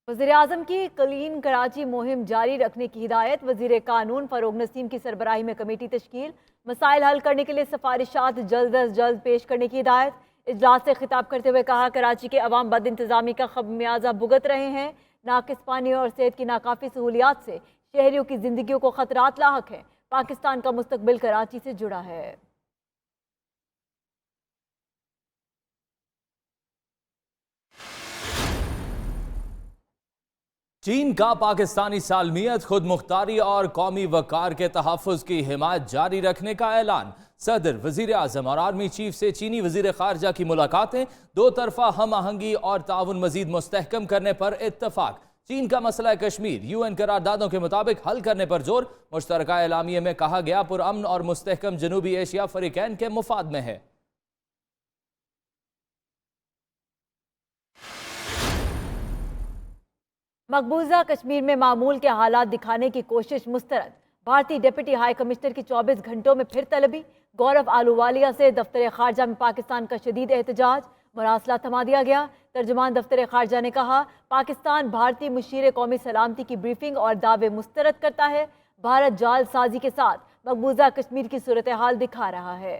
वज़ीर-ए-आज़म की क्लीन कराची मुहिम जारी रखने की हिदायत। वज़ीर कानून फ़ारूक नसीम की सरबराही में कमेटी तश्कील। मसाइल हल करने के लिए सिफारिशात जल्द अज जल्द पेश करने की हिदायत। इजलास से खिताब करते हुए कहा, कराची के अवाम बद इंतज़ामी का खमियाजा भुगत रहे हैं। नाकिस पानी और सेहत की नाकाफी सहूलियात से शहरियों की जिंदगियों को खतरात लाहक है। पाकिस्तान का मुस्तकबिल कराची से जुड़ा है। चीन का पाकिस्तानी सालमियत, खुद मुख्तारी और कौमी वकार के तहफ़्फ़ुज़ की हिमायत जारी रखने का ऐलान। सदर, वज़ीर आज़म और आर्मी चीफ से चीनी वज़ीर ख़ारजा की मुलाकातें। दो तरफ़ा हम आहंगी और ताउन मज़ीद मुस्तहकम करने पर इत्तफ़ाक़। चीन का मसला कश्मीर UN करारदादों के मुताबिक हल करने पर जोर। मुश्तरका एलामिये में कहा गया, पुरअमन और मुस्तहकम जनूबी एशिया फ़रीक़ैन के मुफाद में है। मकबूजा कश्मीर में मामूल के हालात दिखाने की कोशिश मुस्तरद। भारतीय डिप्टी हाई कमिश्नर की 24 घंटों में फिर तलबी। गौरव आलूवालिया से दफ्तर खारजा में पाकिस्तान का शदीद एहतजाज। मरासला थमा दिया गया। तर्जुमान दफ्तर खारजा ने कहा, पाकिस्तान भारतीय मुशीर कौमी सलामती की ब्रीफिंग और दावे मुस्तरद करता है। भारत जाल साजी के साथ मकबूजा कश्मीर की सूरत हाल दिखा रहा है।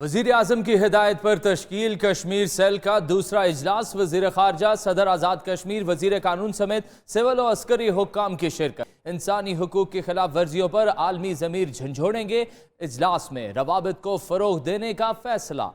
वज़ीर आज़म की हिदायत पर तश्कील कश्मीर सेल का दूसरा इजलास। वज़ीर ख़ारजा, सदर आज़ाद कश्मीर, वज़ीर कानून समेत सिविल और अस्करी हुक्काम की शिरकत। इंसानी हुकूक की खिलाफ वर्जियों पर आलमी ज़मीर झंझोड़ेंगे। इजलास में रवाबित को फ़रोग़ देने का फैसला।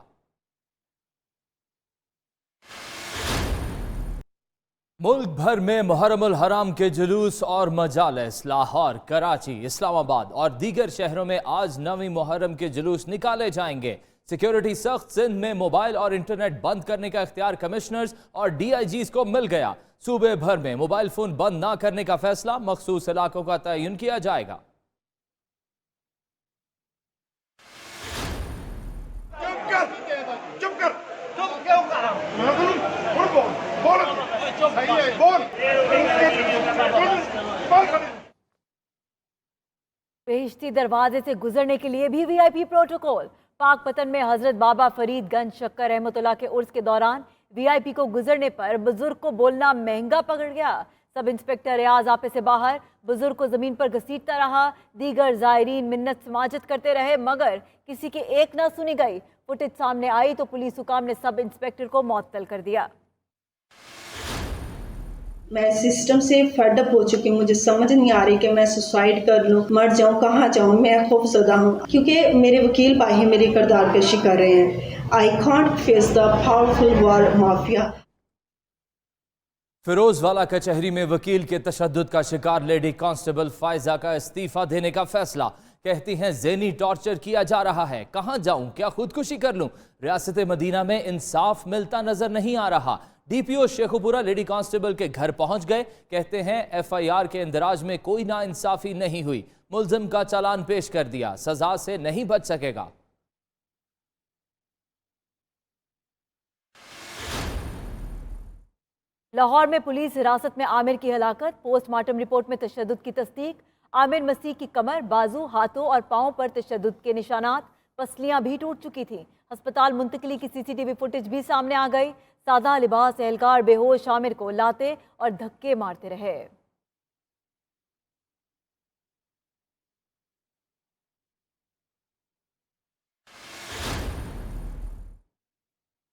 मुल्क भर में मुहर्रमुल हराम के जुलूस और मजालिस। लाहौर, कराची, इस्लामाबाद और दीगर शहरों में आज 9वीं मुहर्रम के जुलूस निकाले जाएंगे। सिक्योरिटी सख्त। सिंध में मोबाइल और इंटरनेट बंद करने का इख्तियार कमिश्नर्स और DIGs को मिल गया। सूबे भर में मोबाइल फोन बंद ना करने का फैसला। मखसूस इलाकों का तयन किया जाएगा। बेहिश्ती दरवाजे से गुजरने के लिए भी VIP प्रोटोकॉल। पाक पतन में हजरत बाबा फरीदगंज शक्कर रहमतुल्लाह के उर्स के दौरान VIP को गुजरने पर बुजुर्ग को बोलना महंगा पकड़ गया। सब इंस्पेक्टर रियाज आपे से बाहर बुजुर्ग को जमीन पर घसीटता रहा। दीगर जायरीन मिन्नत समाजत करते रहे, मगर किसी की एक ना सुनी गई। फुटेज सामने आई तो पुलिस हुकाम ने सब इंस्पेक्टर को मुअत्तल कर दिया। मैं सिस्टम से फड अप हो चुकी हूँ। मुझे समझ नहीं आ रही कि मैं सुसाइड कर लूँ, मर जाऊँ, कहाँ जाऊँ। मैं खौफजदा हूँ क्योंकि मेरे वकील भाई मेरी किरदार पेशी कर रहे हैं। I can't face the powerful war mafia. Ferozewala कचहरी में वकील के तशद्दुद का शिकार लेडी कांस्टेबल फायजा का इस्तीफा देने का फैसला। कहती हैं, ज़हनी टॉर्चर किया जा रहा है, कहां जाऊं, क्या खुदकुशी कर लूं। रियासत मदीना में इंसाफ मिलता नजर नहीं आ रहा। DPO शेखुपुरा लेडी कांस्टेबल के घर पहुंच गए। कहते हैं, FIR के इंदराज में कोई नाइंसाफी नहीं हुई। मुल्जिम का चालान पेश कर दिया, सजा से नहीं बच सकेगा। लाहौर में पुलिस हिरासत में आमिर की हलाकत। पोस्टमार्टम रिपोर्ट में तशद्दुद की तस्दीक। आमिर मसीह की कमर, बाजू, हाथों और पांव पर तशद्दुद के निशानात। पसलियां भी टूट चुकी थीं। अस्पताल मुंतकिली की CCTV फुटेज भी सामने आ गई। सादा लिबास एहलकार बेहोश आमिर को लाते और धक्के मारते रहे।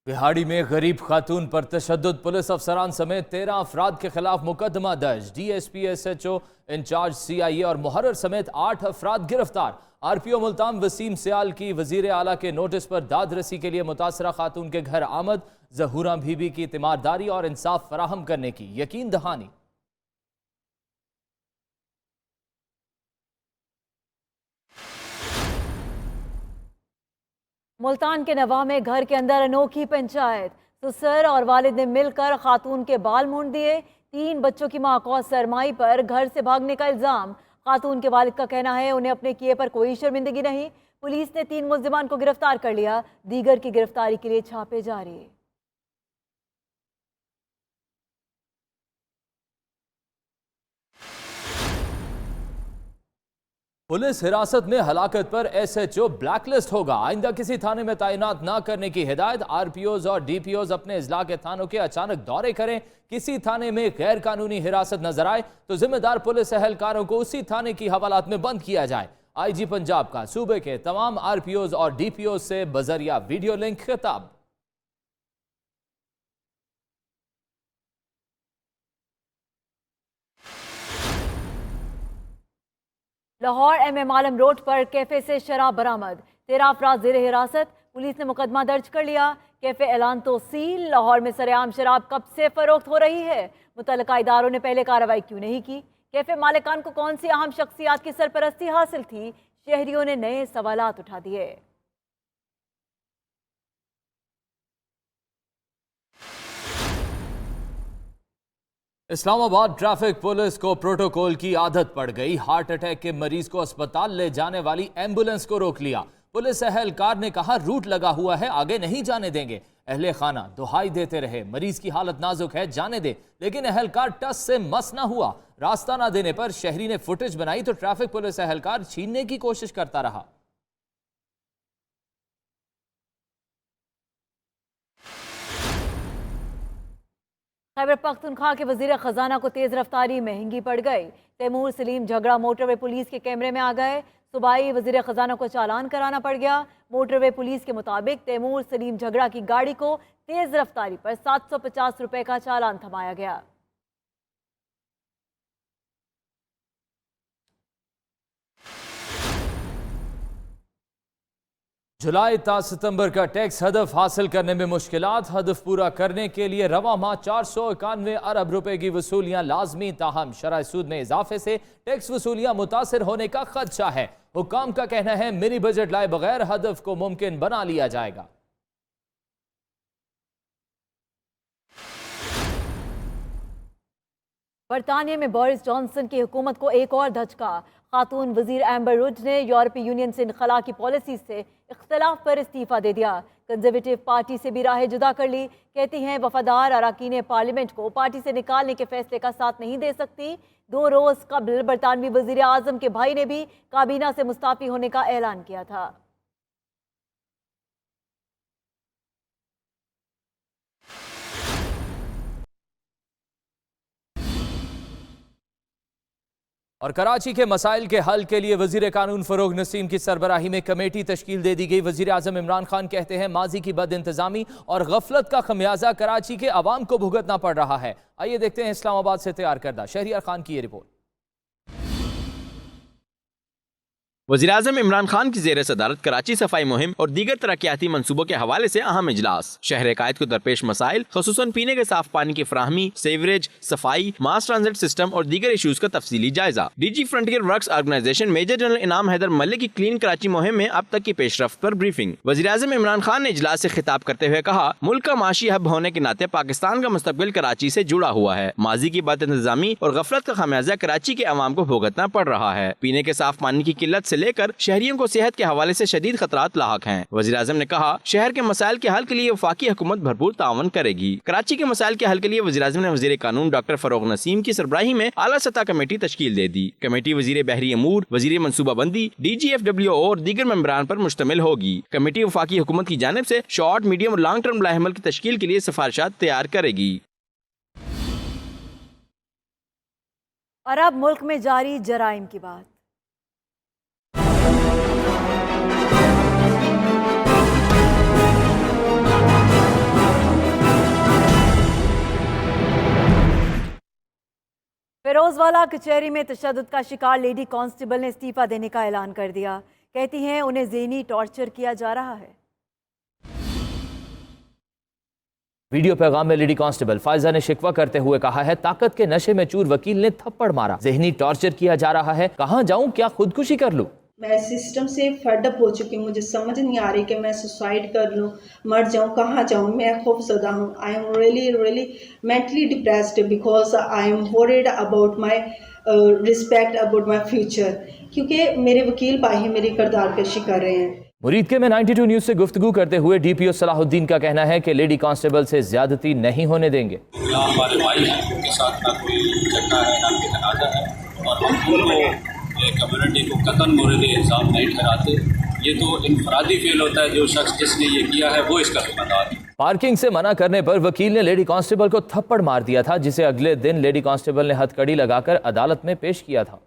बिहाड़ी में गरीब खातून पर तशद्दुद। पुलिस अफसरान समेत 13 अफराद के खिलाफ मुकदमा दर्ज। DSP SHO इंचार्ज CIA और मुहर्रर समेत 8 अफराद गिरफ्तार। RPO मुल्तान वसीम सियाल की वजीर आला के नोटिस पर दाद रसी के लिए मुतासरा खातून के घर आमद। जहूरा बीबी की तीमारदारी और इंसाफ फराहम करने की यकीन दहानी। मुल्तान के नवाह में घर के अंदर अनोखी पंचायत। ससुर और वालिद ने मिलकर खातून के बाल मूंड दिए। 3 बच्चों की मां को सरमाई पर घर से भागने का इल्जाम। खातून के वालिद का कहना है, उन्हें अपने किए पर कोई शर्मिंदगी नहीं। पुलिस ने 3 मुल्जिमान को गिरफ्तार कर लिया। दीगर की गिरफ्तारी के लिए छापे जारी। पुलिस हिरासत में हलाकत पर एसएचओ ब्लैकलिस्ट होगा। आइंदा किसी थाने में तैनात न करने की हिदायत। आरपीओज और डीपीओज अपने इजला के थानों के अचानक दौरे करें। किसी थाने में गैर कानूनी हिरासत नजर आए तो जिम्मेदार पुलिस एहलकारों को उसी थाने की हवालात में बंद किया जाए। आईजी पंजाब का सूबे के तमाम आरपीओज और डीपीओज से बजरिया वीडियो लिंक खिताब। लाहौर एमएम आलम रोड पर कैफे से शराब बरामद, 13 अफराद जेर हिरासत। पुलिस ने मुकदमा दर्ज कर लिया। कैफे ऐलान तो सील। लाहौर में सरेआम शराब कब से फरोख्त हो रही है, मुतल्लिका इदारों ने पहले कार्रवाई क्यों नहीं की? कैफे मालिकान को कौन सी अहम शख्सियात की सरपरस्ती हासिल थी? शहरियों ने नए सवालात उठा दिए। इस्लामाबाद ट्रैफिक पुलिस को प्रोटोकॉल की आदत पड़ गई। हार्ट अटैक के मरीज को अस्पताल ले जाने वाली एम्बुलेंस को रोक लिया। पुलिस एहलकार ने कहा रूट लगा हुआ है, आगे नहीं जाने देंगे। अहले खाना दुहाई देते रहे, मरीज की हालत नाजुक है, जाने दे, लेकिन एहलकार टस से मस ना हुआ। रास्ता ना देने पर शहरी ने फुटेज बनाई तो ट्रैफिक पुलिस एहलकार छीनने की कोशिश करता रहा। खैबर पख्तूनख्वा के वजीर खजाना को तेज रफ्तारी महंगी पड़ गई। तैमूर सलीम झगड़ा मोटरवे पुलिस के कैमरे में आ गए। सूबाई वजीर खजाना को चालान कराना पड़ गया। मोटरवे पुलिस के मुताबिक तैमूर सलीम झगड़ा की गाड़ी को तेज रफ्तारी पर 750 रुपए का चालान थमाया गया। जुलाई ता सितंबर का टैक्स हदफ हासिल करने में मुश्किलात। हदफ पूरा करने के लिए रवा माह 491 अरब रुपए की वसूलियां लाजमी, ताहम शरह सूद में इजाफे से टैक्स वसूलियां मुतासिर होने का खदशा है। हुक्काम का कहना है मिनी बजट लाए बगैर हदफ को मुमकिन बना लिया जाएगा। बरतानिया में बोरिस जॉनसन की हुकूमत को एक और धचका। खातून वजीर एम्बर रुड ने यूरोपीय यूनियन से इनखला की पॉलिसी से इख्तलाफ पर इस्तीफा दे दिया। कंजर्वेटिव पार्टी से भी राहें जुदा कर ली। कहती हैं वफादार अरकान पार्लियामेंट को पार्टी से निकालने के फैसले का साथ नहीं दे सकती। 2 रोज कबल बरतानवी वजीर आजम के भाई ने भी काबीना से मुस्ताफी होने का ऐलान किया था। और कराची के मसाइल के हल के लिए वजीर कानून फरोग नसीम की सरबराही में कमेटी तश्कील दे दी गई। वजीर आजम इमरान खान कहते हैं माजी की बद इंतजामी और गफलत का खमियाजा कराची के अवाम को भुगतना पड़ रहा है। आइए देखते हैं इस्लामाबाद से तैयार करदा शहरियार खान की ये रिपोर्ट। वज़ीर-ए-आज़म इमरान खान की ज़ेर सदारत कराची सफाई मुहिम और दीगर तरक्याती मनसूबों के हवाले से अहम इजलास। शहर कायद को दरपेश मसाइल ख़ुसूसन पीने के साफ पानी की फराहमी, सेवरेज, सफाई, मास ट्रांजिट सिस्टम और दीगर इशूज का तफसीली जायजा। DG frontier works organisation major general Inam Haider Malik की क्लीन कराची मुहिम में अब तक की पेशरफ्त पर ब्रीफिंग। वज़ीर-ए-आज़म इमरान खान ने इजलास से खिताब करते हुए कहा, मुल्क का माशी हब होने के नाते पाकिस्तान का मुस्तकबिल कराची से जुड़ा हुआ है। माजी की बद इंतजामी और गफलत का खमियाजा कराची के अवाम को भुगतना पड़ रहा है। पीने के साफ पानी की किल्लत से लेकर शहरियों को सेहत के हवाले से शदीद खतरात लाहक हैं। वज़ीर-ए-आज़म ने कहा, शहर के मसाइल के हल के लिए वफाकी हुकूमत भरपूर तावन करेगी। कराची के मसाइल के हल के लिए वज़ीर-ए-आज़म ने वज़ीर कानून डॉक्टर फरोग नसीम की सरबराही में आला सतह कमेटी तश्कील दे दी। कमेटी वज़ीर बहरी अमूर, वज़ीर मनसूबाबंदी, DGFWO और दीगर मेंबरान पर मुश्तमिल होगी। कमेटी वफाकी हुकूमत की जानिब से शॉर्ट, मीडियम और लॉन्ग टर्म लाहेमल की तश्कील के लिए सिफारिशात तैयार करेगी। और अब मुल्क में जारी जराइम की बात। फिरोजवाला कचहरी में तशद्दुद का शिकार लेडी कांस्टेबल ने इस्तीफा देने का ऐलान कर दिया। कहती हैं उन्हें ज़हनी टॉर्चर किया जा रहा है। वीडियो पैगाम में लेडी कांस्टेबल फायजा ने शिकवा करते हुए कहा है, ताकत के नशे में चूर वकील ने थप्पड़ मारा, ज़हनी टॉर्चर किया जा रहा है, कहां जाऊं, क्या खुदकुशी कर लूं। मैं सिस्टम से फडअप हो चुकी हूँ। मुझे समझ नहीं आ रही कि मैं सुसाइड कर लूँ, मर जाऊँ, कहाँ जाऊँ। मैं खौफजदा हूँ। I am really mentally depressed because I am worried about my respect, about my future, क्योंकि मेरे वकील भाई मेरी किरदार कशी कर रहे हैं। मुरीद के में 92 न्यूज से गुफ्तगू करते हुए DPO सलाहुद्दीन का कहना है कि लेडी कांस्टेबल से ज्यादती नहीं होने देंगे। हमारे भाई हैं, उनके साथ ना कोई झगड़ा है, ना कोई तनाजा है, और हम दोनों अपने कम्युनिटी को कतन मोरल इंसाफ नहीं ठहराते। ये तो इनफरादी फेल होता है। जो शख्स जिसने ये किया है वो इसका जिम्मेदार है। पार्किंग से मना करने पर वकील ने लेडी कांस्टेबल को थप्पड़ मार दिया था, जिसे अगले दिन लेडी कांस्टेबल ने हथकड़ी लगाकर अदालत में पेश किया था।